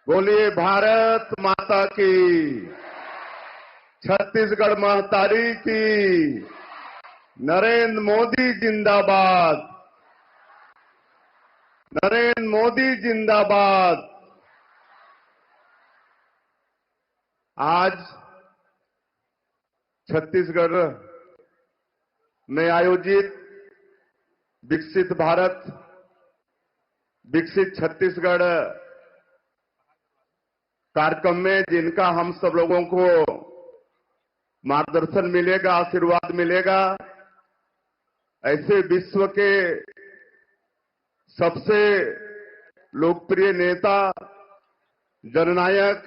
बोलिए भारत माता की, छत्तीसगढ़ महतारी की, नरेंद्र मोदी जिंदाबाद, नरेंद्र मोदी जिंदाबाद। आज छत्तीसगढ़ में आयोजित विकसित भारत, विकसित छत्तीसगढ़ कार्यक्रम में जिनका हम सब लोगों को मार्गदर्शन मिलेगा, आशीर्वाद मिलेगा, ऐसे विश्व के सबसे लोकप्रिय नेता, जननायक,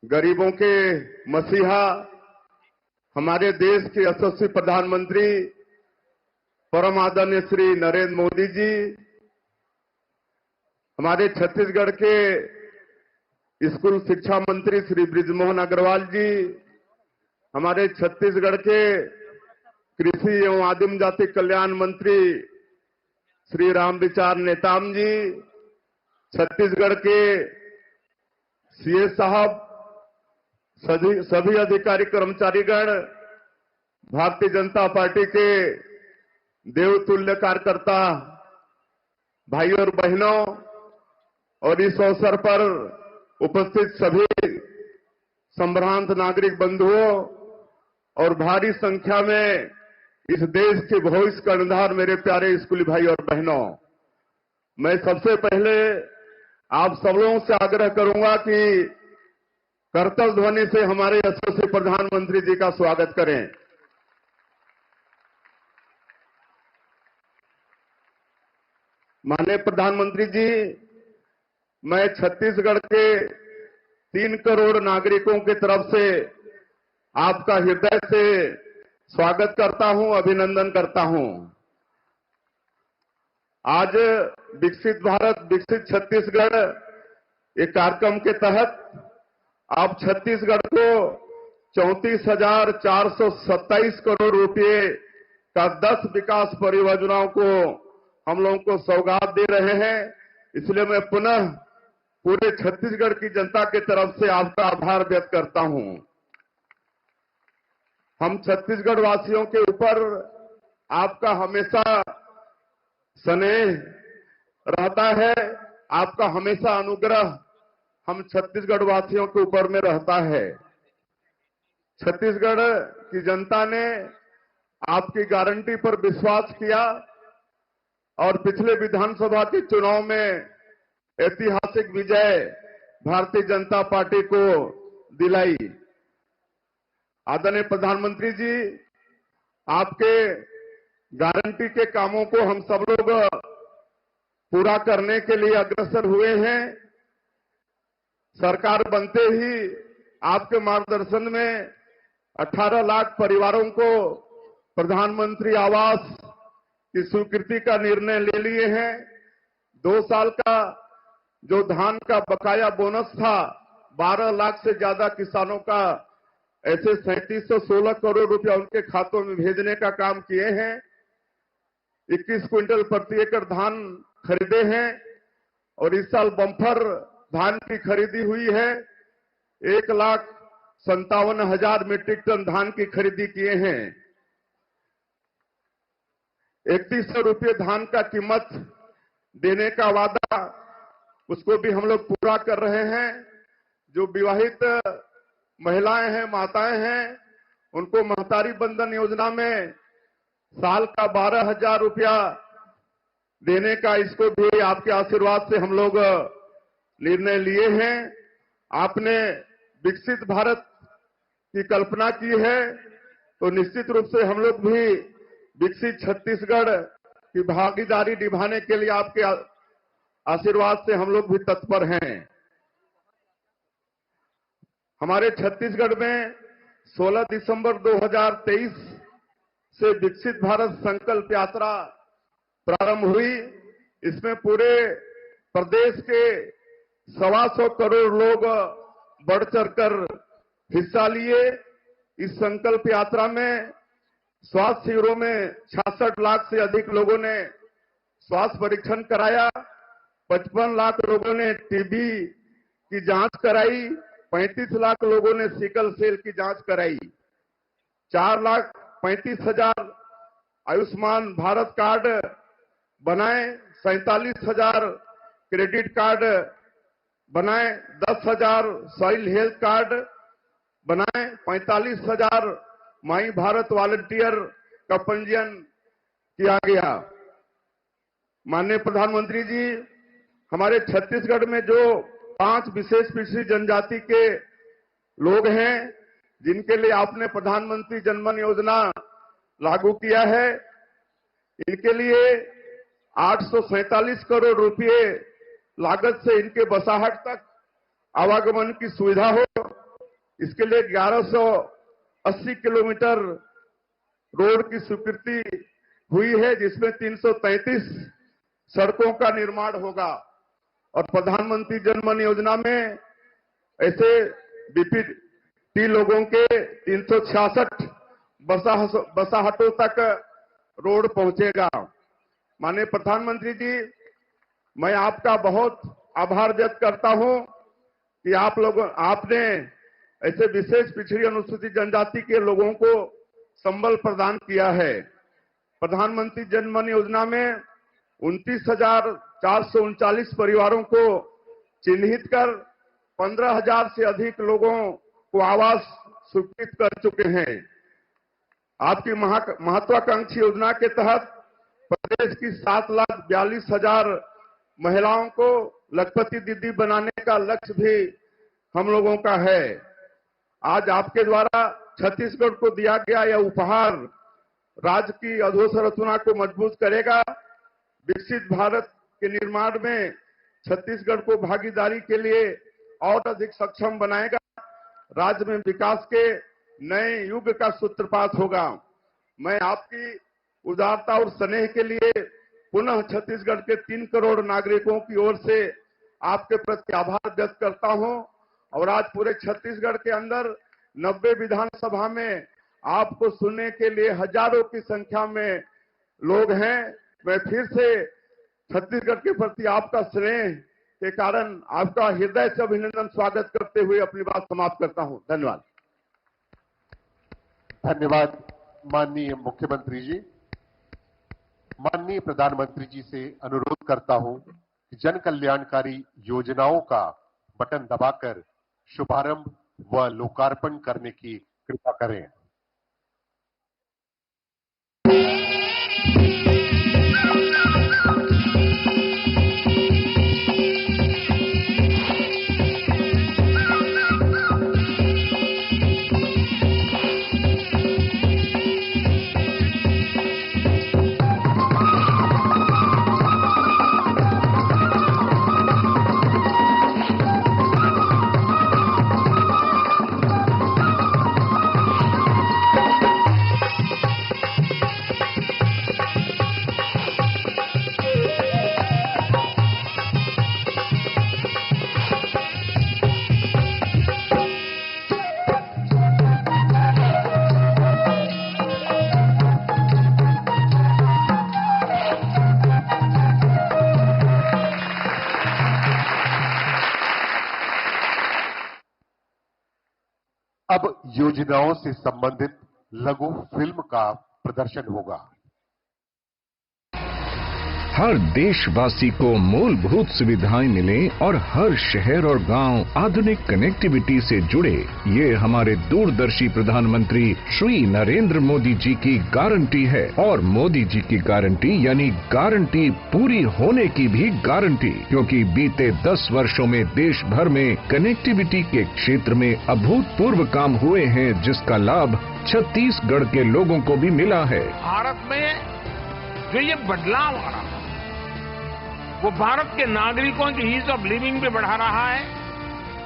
गरीबों के मसीहा, हमारे देश के यशस्वी प्रधानमंत्री परम आदरणीय श्री नरेंद्र मोदी जी, हमारे छत्तीसगढ़ के स्कूल शिक्षा मंत्री श्री बृजमोहन अग्रवाल जी, हमारे छत्तीसगढ़ के कृषि एवं आदिम जाति कल्याण मंत्री श्री रामविचार नेताम जी, छत्तीसगढ़ के सीए साहब, सभी अधिकारी कर्मचारीगण, भारतीय जनता पार्टी के देवतुल्य कार्यकर्ता भाई और बहनों, और इस अवसर पर उपस्थित सभी संभ्रांत नागरिक बंधुओं और भारी संख्या में इस देश के भविष्य कर्णधार मेरे प्यारे स्कूली भाई और बहनों, मैं सबसे पहले आप सब लोगों से आग्रह करूंगा कि करतल ध्वनि से हमारे यशस्वी प्रधानमंत्री जी का स्वागत करें। माननीय प्रधानमंत्री जी, मैं छत्तीसगढ़ के 3 करोड़ नागरिकों की तरफ से आपका हृदय से स्वागत करता हूं, अभिनंदन करता हूं। आज विकसित भारत, विकसित छत्तीसगढ़ एक कार्यक्रम के तहत आप छत्तीसगढ़ को 34,427 करोड़ रुपए का 10 विकास परियोजनाओं को हम लोगों को सौगात दे रहे हैं। इसलिए मैं पुनः पूरे छत्तीसगढ़ की जनता की तरफ से आपका आभार व्यक्त करता हूं। हम छत्तीसगढ़ वासियों के ऊपर आपका हमेशा स्नेह रहता है, आपका हमेशा अनुग्रह हम छत्तीसगढ़ वासियों के ऊपर में रहता है। छत्तीसगढ़ की जनता ने आपकी गारंटी पर विश्वास किया और पिछले विधानसभा के चुनाव में ऐतिहासिक विजय भारतीय जनता पार्टी को दिलाई। आदरणीय प्रधानमंत्री जी, आपके गारंटी के कामों को हम सब लोग पूरा करने के लिए अग्रसर हुए हैं। सरकार बनते ही आपके मार्गदर्शन में 18 लाख परिवारों को प्रधानमंत्री आवास की स्वीकृति का निर्णय ले लिए हैं। 2 साल का जो धान का बकाया बोनस था, 12 लाख से ज्यादा किसानों का ऐसे 3716 करोड़ रुपया उनके खातों में भेजने का काम किए हैं। 21 क्विंटल प्रति एकड़ धान खरीदे हैं और इस साल बम्पर धान की खरीदी हुई है। 1,57,000 मीट्रिक टन धान की खरीदी किए हैं। 3100 रुपये धान का कीमत देने का वादा, उसको भी हम लोग पूरा कर रहे हैं। जो विवाहित महिलाएं हैं, माताएं हैं, उनको महतारी बंधन योजना में साल का 12,000 रुपया देने का, इसको भी आपके आशीर्वाद से हम लोग निर्णय लिए हैं। आपने विकसित भारत की कल्पना की है, तो निश्चित रूप से हम लोग भी विकसित छत्तीसगढ़ की भागीदारी निभाने के लिए आपके आशीर्वाद से हम लोग भी तत्पर हैं। हमारे छत्तीसगढ़ में 16 दिसंबर 2023 से विकसित भारत संकल्प यात्रा प्रारंभ हुई। इसमें पूरे प्रदेश के 125 करोड़ लोग बढ़ चढ़कर हिस्सा लिए। इस संकल्प यात्रा में स्वास्थ्य शिविरों में 66 लाख से अधिक लोगों ने स्वास्थ्य परीक्षण कराया। 55 लाख लोगों ने टीबी की जांच कराई, 35 लाख लोगों ने सिकल सेल की जांच कराई, 4,35,000 आयुष्मान भारत कार्ड बनाए, 47,000 क्रेडिट कार्ड बनाए, 10,000 सॉइल हेल्थ कार्ड बनाए, 45,000 माई भारत वॉलंटियर का पंजीयन किया गया। माननीय प्रधानमंत्री जी, हमारे छत्तीसगढ़ में जो 5 विशेष पिछड़ी जनजाति के लोग हैं, जिनके लिए आपने प्रधानमंत्री जनधन योजना लागू किया है, इनके लिए 847 करोड़ रुपए लागत से इनके बसाहट तक आवागमन की सुविधा हो। इसके लिए 1180 किलोमीटर रोड की स्वीकृति हुई है, जिसमें 333 सड़कों का निर्माण होगा। और प्रधानमंत्री जनधन योजना में ऐसे बीपीटी लोगों के 366 बसाहटों तक रोड पहुंचेगा। माननीय प्रधानमंत्री जी, मैं आपका बहुत आभार व्यक्त करता हूं कि आपने ऐसे विशेष पिछड़ी अनुसूचित जनजाति के लोगों को संबल प्रदान किया है। प्रधानमंत्री जनधन योजना में 29,439 परिवारों को चिन्हित कर 15,000 से अधिक लोगों को आवास स्वीकृत कर चुके हैं। आपकी महत्वाकांक्षी योजना के तहत प्रदेश की 7,42,000 महिलाओं को लखपति दीदी बनाने का लक्ष्य भी हम लोगों का है। आज आपके द्वारा छत्तीसगढ़ को दिया गया यह उपहार राज्य की अधोसंरचना को मजबूत करेगा, विकसित भारत के निर्माण में छत्तीसगढ़ को भागीदारी के लिए और अधिक सक्षम बनाएगा, राज्य में विकास के नए युग का सूत्रपात होगा। मैं आपकी उदारता और स्नेह के लिए पुनः छत्तीसगढ़ के 3 करोड़ नागरिकों की ओर से आपके प्रति आभार व्यक्त करता हूं। और आज पूरे छत्तीसगढ़ के अंदर 90 विधानसभा में आपको सुनने के लिए हजारों की संख्या में लोग हैं। मैं फिर से छत्तीसगढ़ के प्रति आपका स्नेह के कारण आपका हृदय से अभिनंदन स्वागत करते हुए अपनी बात समाप्त करता हूं। धन्यवाद। धन्यवाद माननीय मुख्यमंत्री जी। माननीय प्रधानमंत्री जी से अनुरोध करता हूं कि जन कल्याणकारी योजनाओं का बटन दबाकर शुभारंभ व लोकार्पण करने की कृपा करें। अब योजनाओं से संबंधित लघु फिल्म का प्रदर्शन होगा। हर देशवासी को मूलभूत सुविधाएं मिले और हर शहर और गांव आधुनिक कनेक्टिविटी से जुड़े, ये हमारे दूरदर्शी प्रधानमंत्री श्री नरेंद्र मोदी जी की गारंटी है। और मोदी जी की गारंटी यानी गारंटी पूरी होने की भी गारंटी, क्योंकि बीते 10 वर्षों में देश भर में कनेक्टिविटी के क्षेत्र में अभूतपूर्व काम हुए हैं, जिसका लाभ छत्तीसगढ़ के लोगों को भी मिला है। भारत में जो ये बदलाव आ रहा है, वो भारत के नागरिकों की ईज ऑफ लिविंग भी बढ़ा रहा है,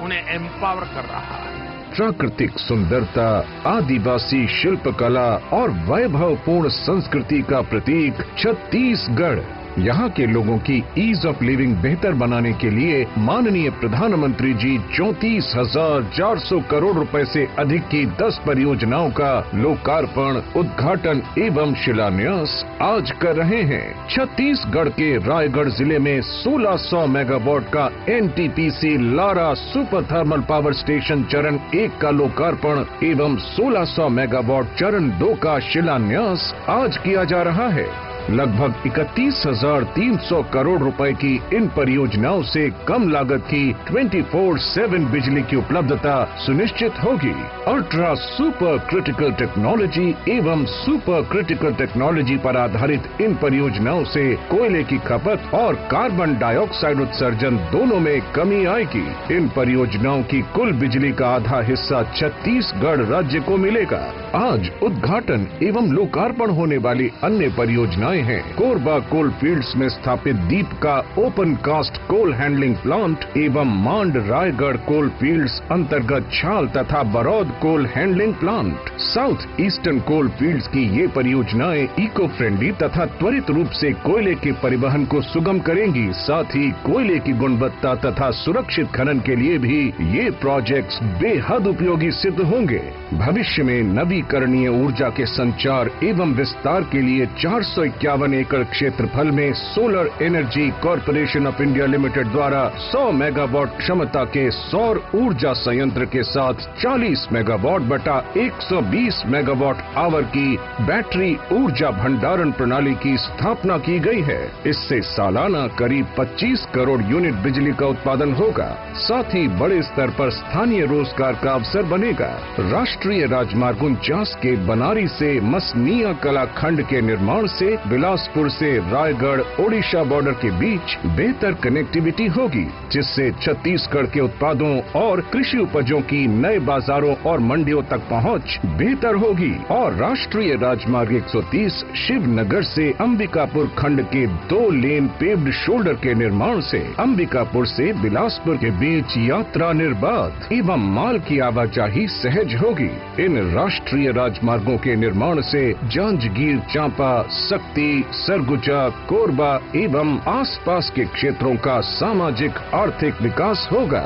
उन्हें एम्पावर कर रहा है। प्राकृतिक सुंदरता, आदिवासी शिल्पकला और वैभवपूर्ण संस्कृति का प्रतीक छत्तीसगढ़ यहाँ के लोगों की ईज ऑफ लिविंग बेहतर बनाने के लिए माननीय प्रधानमंत्री जी 34,400 करोड़ रुपए से अधिक की 10 परियोजनाओं का लोकार्पण, उद्घाटन एवं शिलान्यास आज कर रहे हैं। छत्तीसगढ़ के रायगढ़ जिले में 1600 मेगावाट का NTPC Lara super thermal power station चरण 1 का लोकार्पण एवं 1600 मेगावाट चरण 2 का शिलान्यास आज किया जा रहा है। लगभग 31,300 करोड़ रुपए की इन परियोजनाओं से कम लागत की 24/7 बिजली की उपलब्धता सुनिश्चित होगी। अल्ट्रा सुपर क्रिटिकल टेक्नोलॉजी एवं सुपर क्रिटिकल टेक्नोलॉजी पर आधारित इन परियोजनाओं से कोयले की खपत और कार्बन डाइऑक्साइड उत्सर्जन दोनों में कमी आएगी। इन परियोजनाओं की कुल बिजली का आधा हिस्सा छत्तीसगढ़ राज्य को मिलेगा। आज उद्घाटन एवं लोकार्पण होने वाली अन्य परियोजनाएं हैं कोरबा कोल फील्ड्स में स्थापित Dipka open cast coal handling plant एवं मांड रायगढ़ कोल फील्ड्स अंतर्गत छाल तथा Baroud coal handling plant. South Eastern Coal Fields की ये परियोजनाएं इको फ्रेंडली तथा त्वरित रूप से कोयले के परिवहन को सुगम करेंगी। साथ ही कोयले की गुणवत्ता तथा सुरक्षित खनन के लिए भी ये प्रोजेक्ट्स बेहद उपयोगी सिद्ध होंगे। भविष्य में नवीकरणीय ऊर्जा के संचार एवं विस्तार के लिए 451 एकड़ क्षेत्रफल में solar energy corporation of India limited द्वारा 100 मेगावाट क्षमता के सौर ऊर्जा संयंत्र के साथ 40 मेगावाट बटा 120 मेगावाट आवर की बैटरी ऊर्जा भंडारण प्रणाली की स्थापना की गई है। इससे सालाना करीब 25 करोड़ यूनिट बिजली का उत्पादन होगा। साथ ही बड़े स्तर पर स्थानीय रोजगार का अवसर बनेगा। राष्ट्रीय राजमार्ग 49 के बनारी से मसनिया कला खंड के निर्माण से बिलासपुर से रायगढ़ ओडिशा बॉर्डर के बीच बेहतर कनेक्टिविटी होगी, जिससे छत्तीसगढ़ के उत्पादों और कृषि उपजों की नए बाजारों और मंडियों तक पहुंच बेहतर होगी। और राष्ट्रीय राजमार्ग 130 शिवनगर से अंबिकापुर खंड के 2 लेन पेव्ड शोल्डर के निर्माण से अंबिकापुर से बिलासपुर के बीच यात्रा निर्बाध एवं माल की आवाजाही सहज होगी। इन राष्ट्रीय राजमार्गों के निर्माण से जांजगीर चांपा, शक्ति, सरगुजा, कोरबा एवं आसपास के क्षेत्रों का सामाजिक आर्थिक विकास होगा।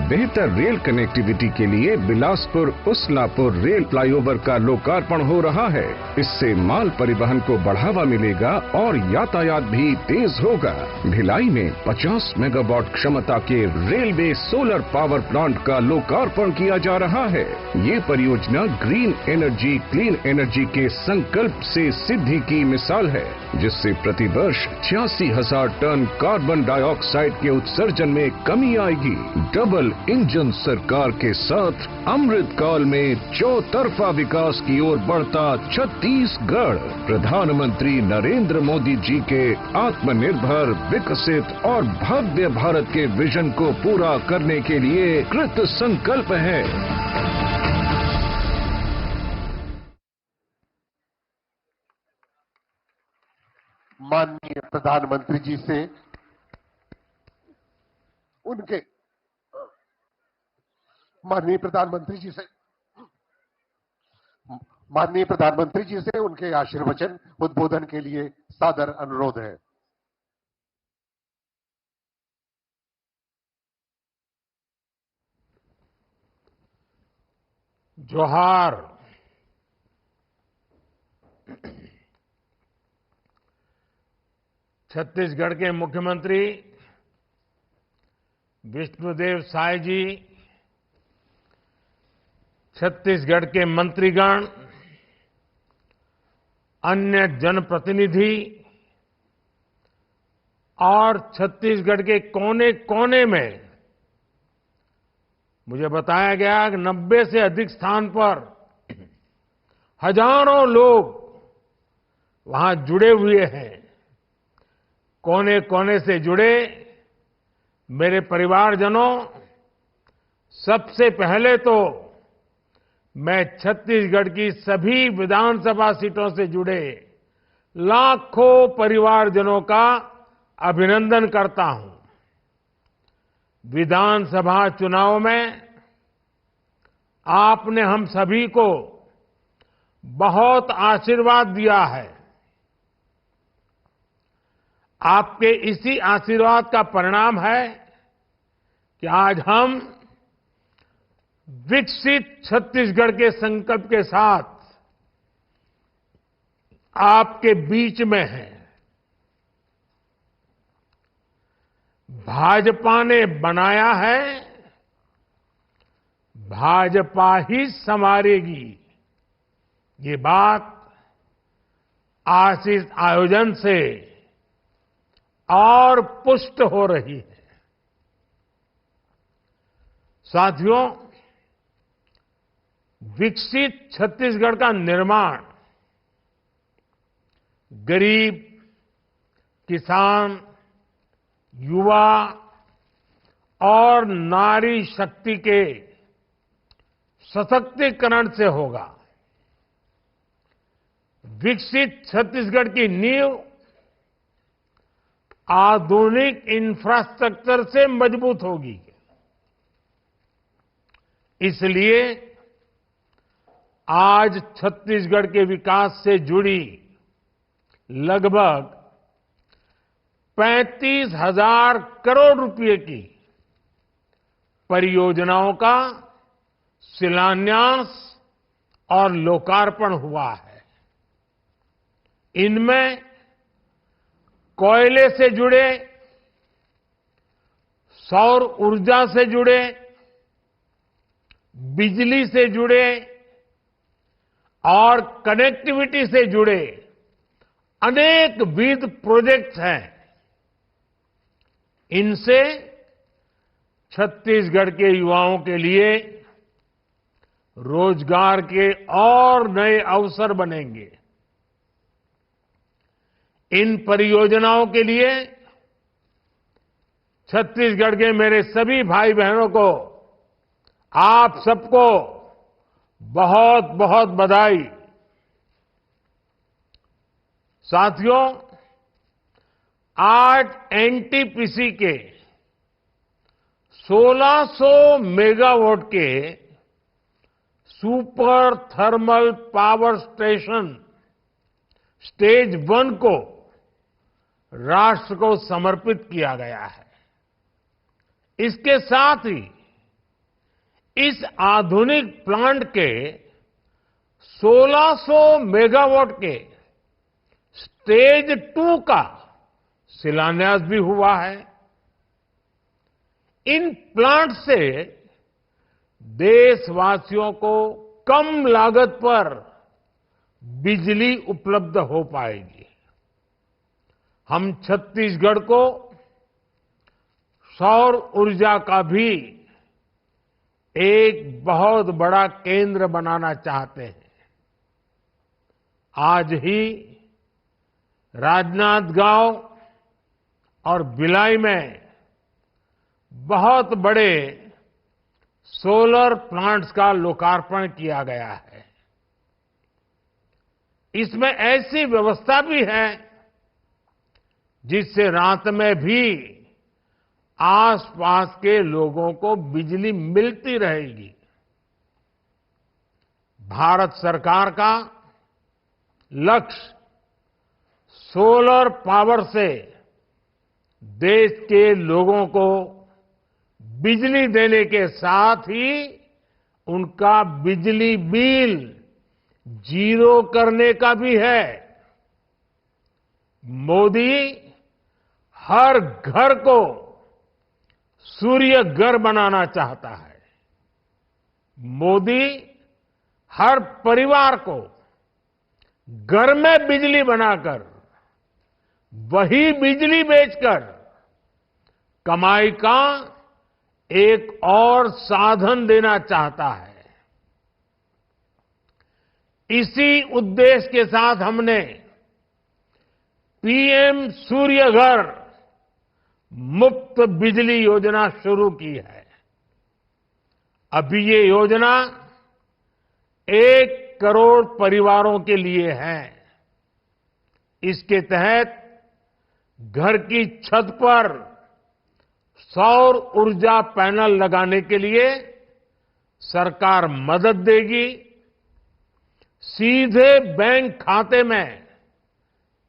बेहतर रेल कनेक्टिविटी के लिए बिलासपुर उस्लापुर रेल फ्लाईओवर का लोकार्पण हो रहा है। इससे माल परिवहन को बढ़ावा मिलेगा और यातायात भी तेज होगा। भिलाई में 50 मेगावाट क्षमता के रेलवे सोलर पावर प्लांट का लोकार्पण किया जा रहा है। ये परियोजना ग्रीन एनर्जी क्लीन एनर्जी के संकल्प से सिद्धि की मिसाल है, जिससे प्रतिवर्ष 86,000 टन कार्बन डाइऑक्साइड के उत्सर्जन में कमी आएगी। डबल इंजन सरकार के साथ अमृत काल में चौतरफा विकास की ओर बढ़ता छत्तीसगढ़ प्रधानमंत्री नरेंद्र मोदी जी के आत्मनिर्भर, विकसित और भव्य भारत के विजन को पूरा करने के लिए कृत संकल्प है। माननीय प्रधानमंत्री जी से उनके माननीय प्रधानमंत्री जी से उनके आशीर्वचन उद्बोधन के लिए सादर अनुरोध है। जोहार। छत्तीसगढ़ के मुख्यमंत्री विष्णुदेव साय जी, छत्तीसगढ़ के मंत्रीगण, अन्य जनप्रतिनिधि और छत्तीसगढ़ के कोने कोने में मुझे बताया गया कि 90 से अधिक स्थान पर हजारों लोग वहां जुड़े हुए हैं। कोने कोने से जुड़े मेरे परिवारजनों, सबसे पहले तो मैं छत्तीसगढ़ की सभी विधानसभा सीटों से जुड़े लाखों परिवारजनों का अभिनंदन करता हूं। विधानसभा चुनाव में आपने हम सभी को बहुत आशीर्वाद दिया है। आपके इसी आशीर्वाद का परिणाम है कि आज हम विकसित छत्तीसगढ़ के संकल्प के साथ आपके बीच में हैं। भाजपा ने बनाया है, भाजपा ही संवारेगी। ये बात आज इस आयोजन से और पुष्ट हो रही है। साथियों, विकसित छत्तीसगढ़ का निर्माण गरीब, किसान, युवा और नारी शक्ति के सशक्तिकरण से होगा। विकसित छत्तीसगढ़ की नींव आधुनिक इंफ्रास्ट्रक्चर से मजबूत होगी। इसलिए आज छत्तीसगढ़ के विकास से जुड़ी लगभग 35,000 करोड़ रुपए की परियोजनाओं का शिलान्यास और लोकार्पण हुआ है। इनमें कोयले से जुड़े, सौर ऊर्जा से जुड़े, बिजली से जुड़े और कनेक्टिविटी से जुड़े अनेक विध प्रोजेक्ट्स हैं। इनसे छत्तीसगढ़ के युवाओं के लिए रोजगार के और नए अवसर बनेंगे। इन परियोजनाओं के लिए छत्तीसगढ़ के मेरे सभी भाई बहनों को, आप सबको बहुत बहुत बधाई। साथियों, आज एनटीपीसी के 1600 मेगावाट के super thermal power station stage 1 को राष्ट्र को समर्पित किया गया है। इसके साथ ही इस आधुनिक प्लांट के 1600 मेगावाट के स्टेज 2 का शिलान्यास भी हुआ है। इन प्लांट से देशवासियों को कम लागत पर बिजली उपलब्ध हो पाएगी। हम छत्तीसगढ़ को सौर ऊर्जा का भी एक बहुत बड़ा केंद्र बनाना चाहते हैं। आज ही राजनांदगांव और भिलाई में बहुत बड़े सोलर प्लांट्स का लोकार्पण किया गया है। इसमें ऐसी व्यवस्था भी है जिससे रात में भी आसपास के लोगों को बिजली मिलती रहेगी। भारत सरकार का लक्ष्य सोलर पावर से देश के लोगों को बिजली देने के साथ ही उनका बिजली बिल जीरो करने का भी है। मोदी हर घर को सूर्य घर बनाना चाहता है। मोदी हर परिवार को घर में बिजली बनाकर वही बिजली बेचकर कमाई का एक और साधन देना चाहता है। इसी उद्देश्य के साथ हमने पीएम सूर्य घर मुफ्त बिजली योजना शुरू की है। अभी ये योजना 1 करोड़ परिवारों के लिए है। इसके तहत घर की छत पर सौर ऊर्जा पैनल लगाने के लिए सरकार मदद देगी। सीधे बैंक खाते में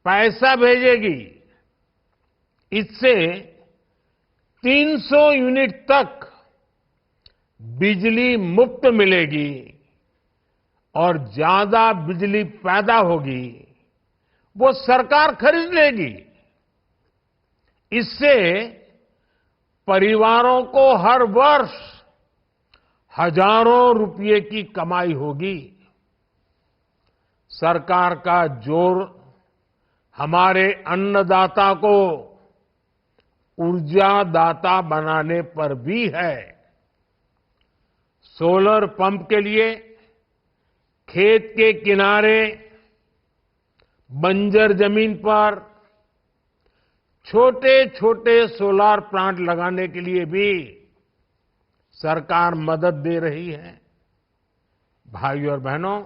पैसा भेजेगी इससे 300 यूनिट तक बिजली मुफ्त मिलेगी और ज्यादा बिजली पैदा होगी वो सरकार खरीद लेगी। इससे परिवारों को हर वर्ष हजारों रुपये की कमाई होगी। सरकार का जोर हमारे अन्नदाता को ऊर्जादाता बनाने पर भी है। सोलर पंप के लिए खेत के किनारे, बंजर जमीन पर छोटे छोटे सोलार प्लांट लगाने के लिए भी सरकार मदद दे रही है। भाइयों और बहनों,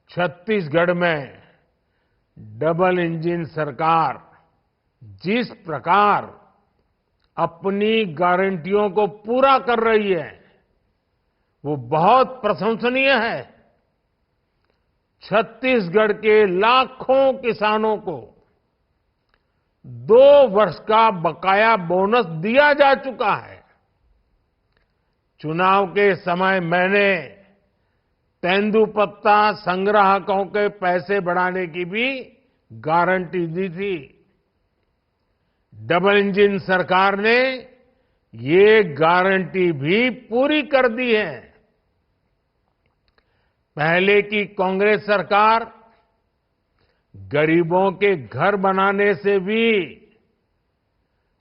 छत्तीसगढ़ में डबल इंजन सरकार जिस प्रकार अपनी गारंटियों को पूरा कर रही है वो बहुत प्रशंसनीय है। छत्तीसगढ़ के लाखों किसानों को 2 वर्ष का बकाया बोनस दिया जा चुका है। चुनाव के समय मैंने तेंदुपत्ता संग्राहकों के पैसे बढ़ाने की भी गारंटी दी थी। डबल इंजन सरकार ने ये गारंटी भी पूरी कर दी है। पहले की कांग्रेस सरकार गरीबों के घर बनाने से भी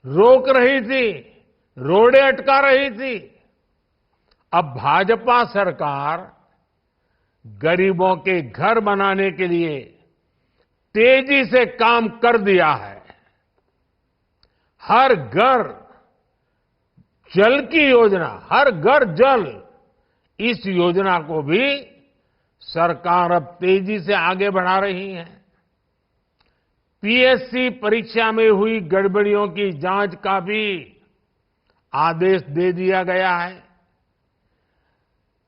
रोक रही थी, रोड़े अटका रही थी। अब भाजपा सरकार गरीबों के घर बनाने के लिए तेजी से काम कर दिया है। हर घर जल की योजना, हर घर जल, इस योजना को भी सरकार अब तेजी से आगे बढ़ा रही है। पीएससी परीक्षा में हुई गड़बड़ियों की जांच का भी आदेश दे दिया गया है।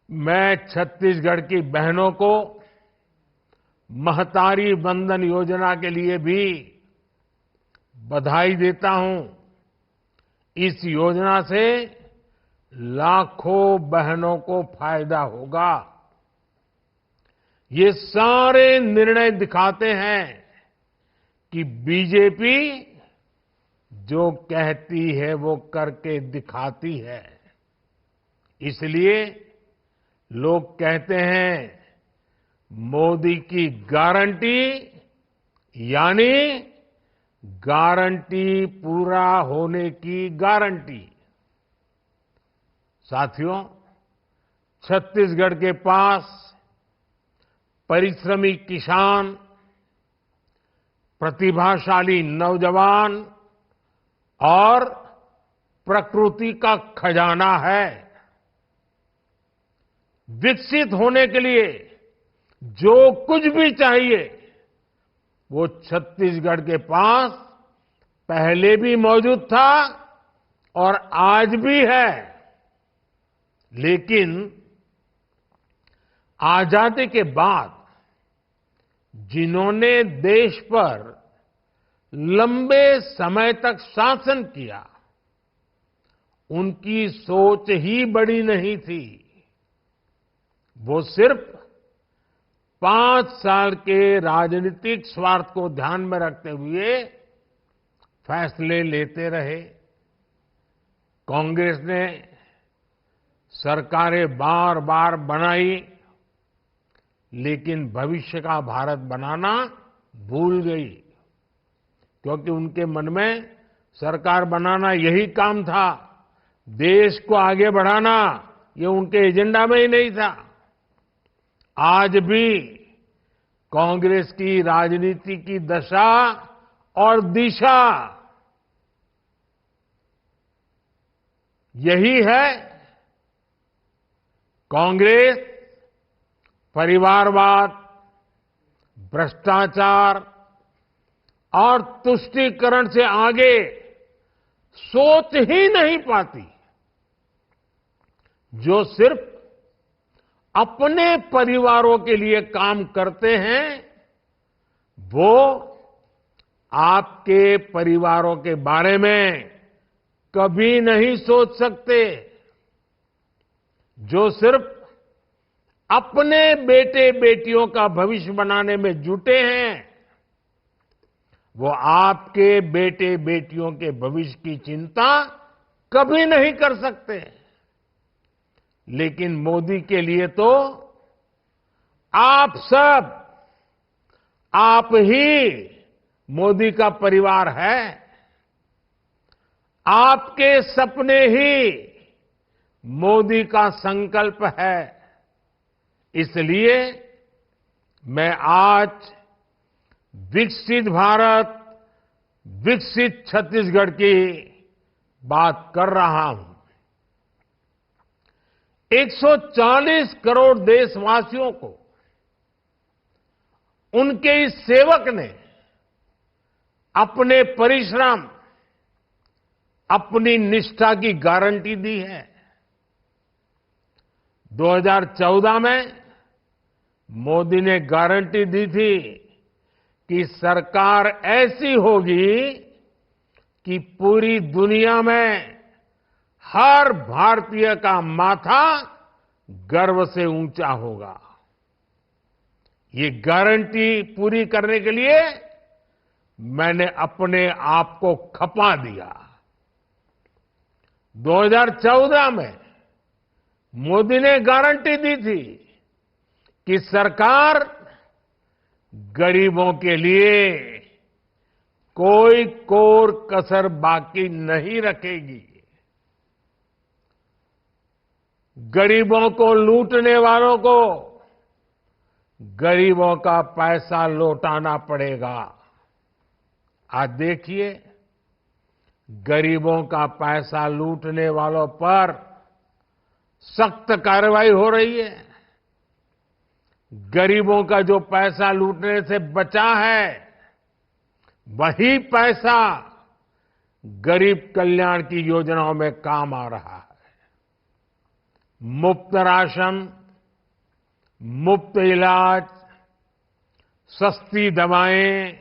मैं छत्तीसगढ़ की बहनों को महतारी वंदन योजना के लिए भी बधाई देता हूं। इस योजना से लाखों बहनों को फायदा होगा। ये सारे निर्णय दिखाते हैं कि बीजेपी जो कहती है वो करके दिखाती है। इसलिए लोग कहते हैं मोदी की गारंटी यानी गारंटी पूरा होने की गारंटी। साथियों, छत्तीसगढ़ के पास परिश्रमी किसान, प्रतिभाशाली नौजवान और प्रकृति का खजाना है। विकसित होने के लिए जो कुछ भी चाहिए वो छत्तीसगढ़ के पास पहले भी मौजूद था और आज भी है। लेकिन आजादी के बाद जिन्होंने देश पर लंबे समय तक शासन किया उनकी सोच ही बड़ी नहीं थी। वो सिर्फ 5 साल के राजनीतिक स्वार्थ को ध्यान में रखते हुए फैसले लेते रहे। कांग्रेस ने सरकारें बार बार बनाई लेकिन भविष्य का भारत बनाना भूल गई, क्योंकि उनके मन में सरकार बनाना यही काम था। देश को आगे बढ़ाना ये उनके एजेंडा में ही नहीं था। आज भी कांग्रेस की राजनीति की दशा और दिशा यही है। कांग्रेस परिवारवाद, भ्रष्टाचार और तुष्टीकरण से आगे सोच ही नहीं पाती। जो सिर्फ अपने परिवारों के लिए काम करते हैं वो आपके परिवारों के बारे में कभी नहीं सोच सकते, जो सिर्फ अपने बेटे बेटियों का भविष्य बनाने में जुटे हैं, वो आपके बेटे बेटियों के भविष्य की चिंता कभी नहीं कर सकते। लेकिन मोदी के लिए तो आप सब, आप ही मोदी का परिवार है। आपके सपने ही मोदी का संकल्प है। इसलिए मैं आज विकसित भारत, विकसित छत्तीसगढ़ की बात कर रहा हूं। 140 करोड़ देशवासियों को उनके इस सेवक ने अपने परिश्रम, अपनी निष्ठा की गारंटी दी है। 2014 में मोदी ने गारंटी दी थी कि सरकार ऐसी होगी कि पूरी दुनिया में हर भारतीय का माथा गर्व से ऊंचा होगा। ये गारंटी पूरी करने के लिए मैंने अपने आप को खपा दिया। 2014 में मोदी ने गारंटी दी थी कि सरकार गरीबों के लिए कोई कोर कसर बाकी नहीं रखेगी। गरीबों को लूटने वालों को गरीबों का पैसा लौटाना पड़ेगा। आज देखिए, गरीबों का पैसा लूटने वालों पर सख्त कार्रवाई हो रही है। गरीबों का जो पैसा लूटने से बचा है, वही पैसा गरीब कल्याण की योजनाओं में काम आ रहा है। मुफ्त राशन, मुफ्त इलाज, सस्ती दवाएं,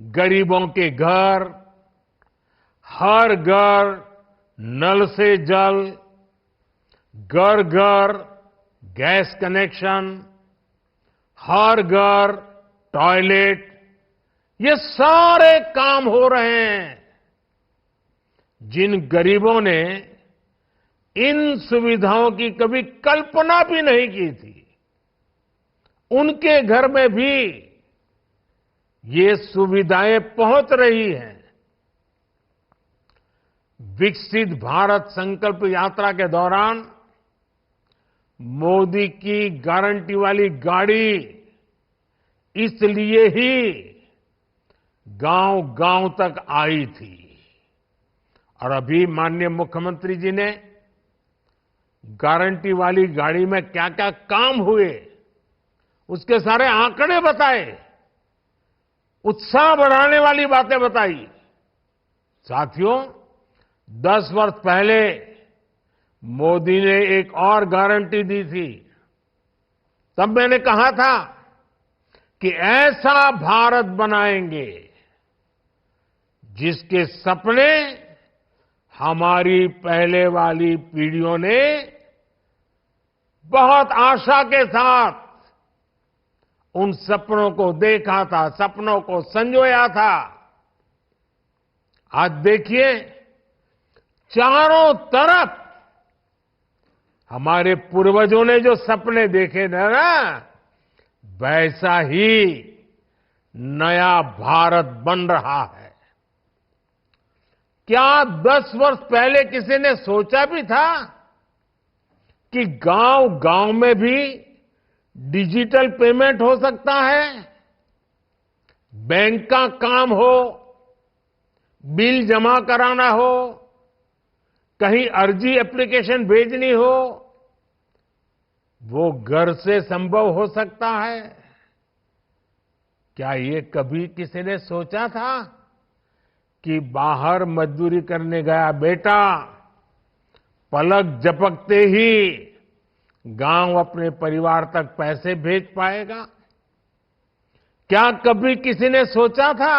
गरीबों के घर, हर घर नल से जल, घर घर गैस कनेक्शन, हर घर टॉयलेट, ये सारे काम हो रहे हैं। जिन गरीबों ने इन सुविधाओं की कभी कल्पना भी नहीं की थी, उनके घर में भी ये सुविधाएं पहुंच रही हैं। विकसित भारत संकल्प यात्रा के दौरान मोदी की गारंटी वाली गाड़ी इसलिए ही गांव गांव तक आई थी। और अभी माननीय मुख्यमंत्री जी ने गारंटी वाली गाड़ी में क्या क्या काम हुए, उसके सारे आंकड़े बताए, उत्साह बढ़ाने वाली बातें बताई। साथियों, 10 वर्ष पहले मोदी ने एक और गारंटी दी थी। तब मैंने कहा था कि ऐसा भारत बनाएंगे जिसके सपने हमारी पहले वाली पीढ़ियों ने बहुत आशा के साथ उन सपनों को देखा था, सपनों को संजोया था। आज देखिए, चारों तरफ हमारे पूर्वजों ने जो सपने देखे थे ना, वैसा ही नया भारत बन रहा है। क्या 10 वर्ष पहले किसी ने सोचा भी था कि गांव गांव में भी डिजिटल पेमेंट हो सकता है? बैंक का काम हो, बिल जमा कराना हो, कहीं अर्जी एप्लीकेशन भेजनी हो, वो घर से संभव हो सकता है। क्या ये कभी किसी ने सोचा था कि बाहर मजदूरी करने गया बेटा पलक झपकते ही गांव अपने परिवार तक पैसे भेज पाएगा? क्या कभी किसी ने सोचा था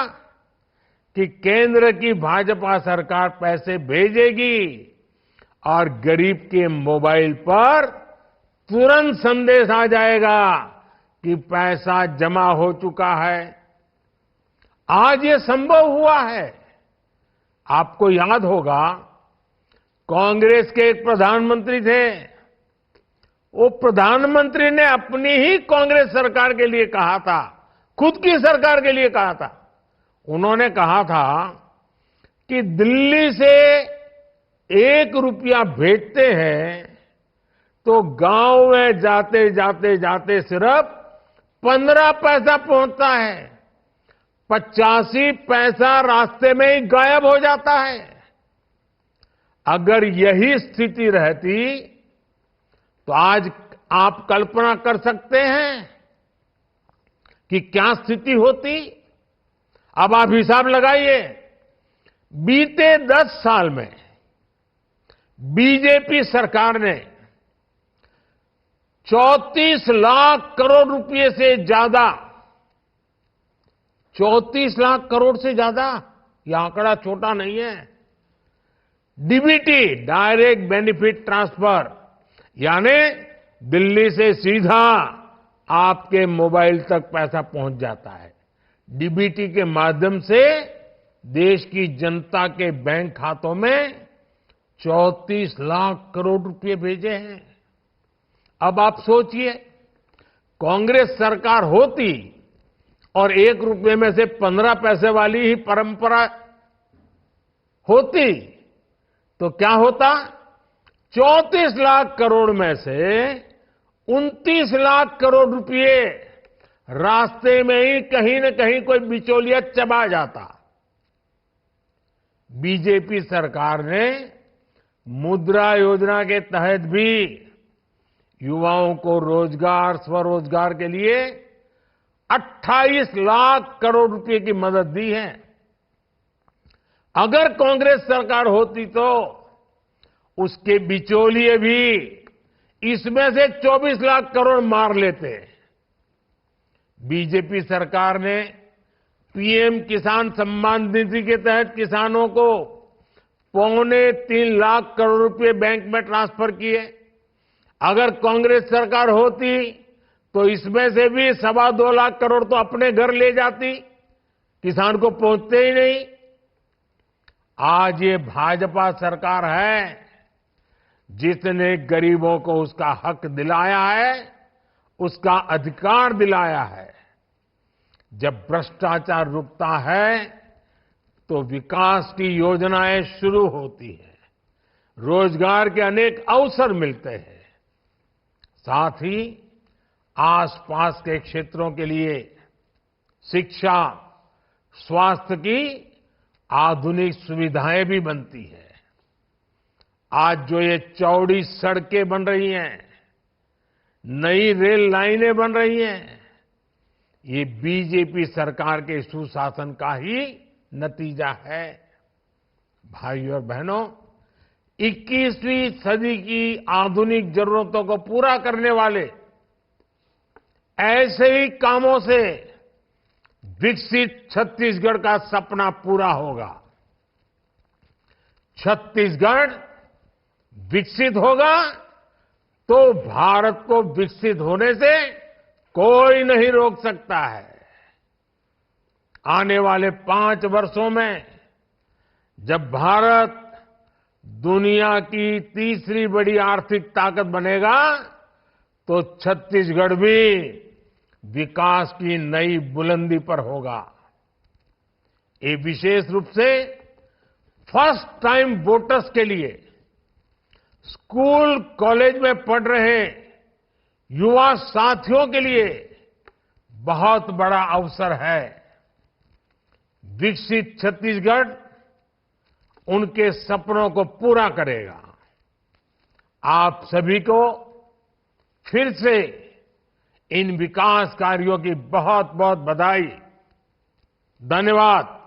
कि केंद्र की भाजपा सरकार पैसे भेजेगी और गरीब के मोबाइल पर तुरंत संदेश आ जाएगा कि पैसा जमा हो चुका है। आज ये संभव हुआ है। आपको याद होगा, कांग्रेस के एक प्रधानमंत्री थे। वो प्रधानमंत्री ने अपनी ही कांग्रेस सरकार के लिए कहा था, खुद की सरकार के लिए कहा था। उन्होंने कहा था कि दिल्ली से 1 रुपया भेजते हैं तो गांव में जाते जाते जाते सिर्फ 15 पैसा पहुंचता है, 85 पैसा रास्ते में ही गायब हो जाता है। अगर यही स्थिति रहती तो आज आप कल्पना कर सकते हैं कि क्या स्थिति होती। अब आप हिसाब लगाइए, बीते 10 साल में बीजेपी सरकार ने 34 लाख करोड़ रुपए से ज्यादा, 34 लाख करोड़ से ज्यादा, यह आंकड़ा छोटा नहीं है, डीबीटी, डायरेक्ट बेनिफिट ट्रांसफर, यानी दिल्ली से सीधा आपके मोबाइल तक पैसा पहुंच जाता है। डीबीटी के माध्यम से देश की जनता के बैंक खातों में 34 लाख करोड़ रुपए भेजे हैं। अब आप सोचिए, कांग्रेस सरकार होती और 1 रुपए में से 15 पैसे वाली ही परंपरा होती तो क्या होता? 34 लाख करोड़ में से 29 लाख करोड़ रुपए रास्ते में ही कहीं न कहीं कोई बिचौलिया चबा जाता। बीजेपी सरकार ने मुद्रा योजना के तहत भी युवाओं को रोजगार, स्वरोजगार के लिए 28 लाख करोड़ रुपए की मदद दी है। अगर कांग्रेस सरकार होती तो उसके बिचौलिए भी इसमें से 24 लाख करोड़ मार लेते। बीजेपी सरकार ने पीएम किसान सम्मान निधि के तहत किसानों को 2.25 लाख करोड़ रुपए बैंक में ट्रांसफर किए। अगर कांग्रेस सरकार होती तो इसमें से भी 2.25 लाख करोड़ तो अपने घर ले जाती, किसान को पहुंचते ही नहीं। आज ये भाजपा सरकार है जिसने गरीबों को उसका हक दिलाया है, उसका अधिकार दिलाया है। जब भ्रष्टाचार रुकता है तो विकास की योजनाएं शुरू होती हैं, रोजगार के अनेक अवसर मिलते हैं, साथ ही आसपास के क्षेत्रों के लिए शिक्षा, स्वास्थ्य की आधुनिक सुविधाएं भी बनती हैं। आज जो ये चौड़ी सड़कें बन रही हैं, नई रेल लाइनें बन रही हैं, ये बीजेपी सरकार के सुशासन का ही नतीजा है। भाइयों और बहनों, 21वीं सदी की आधुनिक जरूरतों को पूरा करने वाले ऐसे ही कामों से विकसित छत्तीसगढ़ का सपना पूरा होगा। छत्तीसगढ़ विकसित होगा तो भारत को विकसित होने से कोई नहीं रोक सकता है। आने वाले 5 वर्षों में जब भारत दुनिया की तीसरी बड़ी आर्थिक ताकत बनेगा तो छत्तीसगढ़ भी विकास की नई बुलंदी पर होगा। ये विशेष रूप से फर्स्ट टाइम वोटर्स के लिए, स्कूल कॉलेज में पढ़ रहे युवा साथियों के लिए बहुत बड़ा अवसर है। विकसित छत्तीसगढ़ उनके सपनों को पूरा करेगा। आप सभी को फिर से इन विकास कार्यों की बहुत बहुत बधाई। धन्यवाद।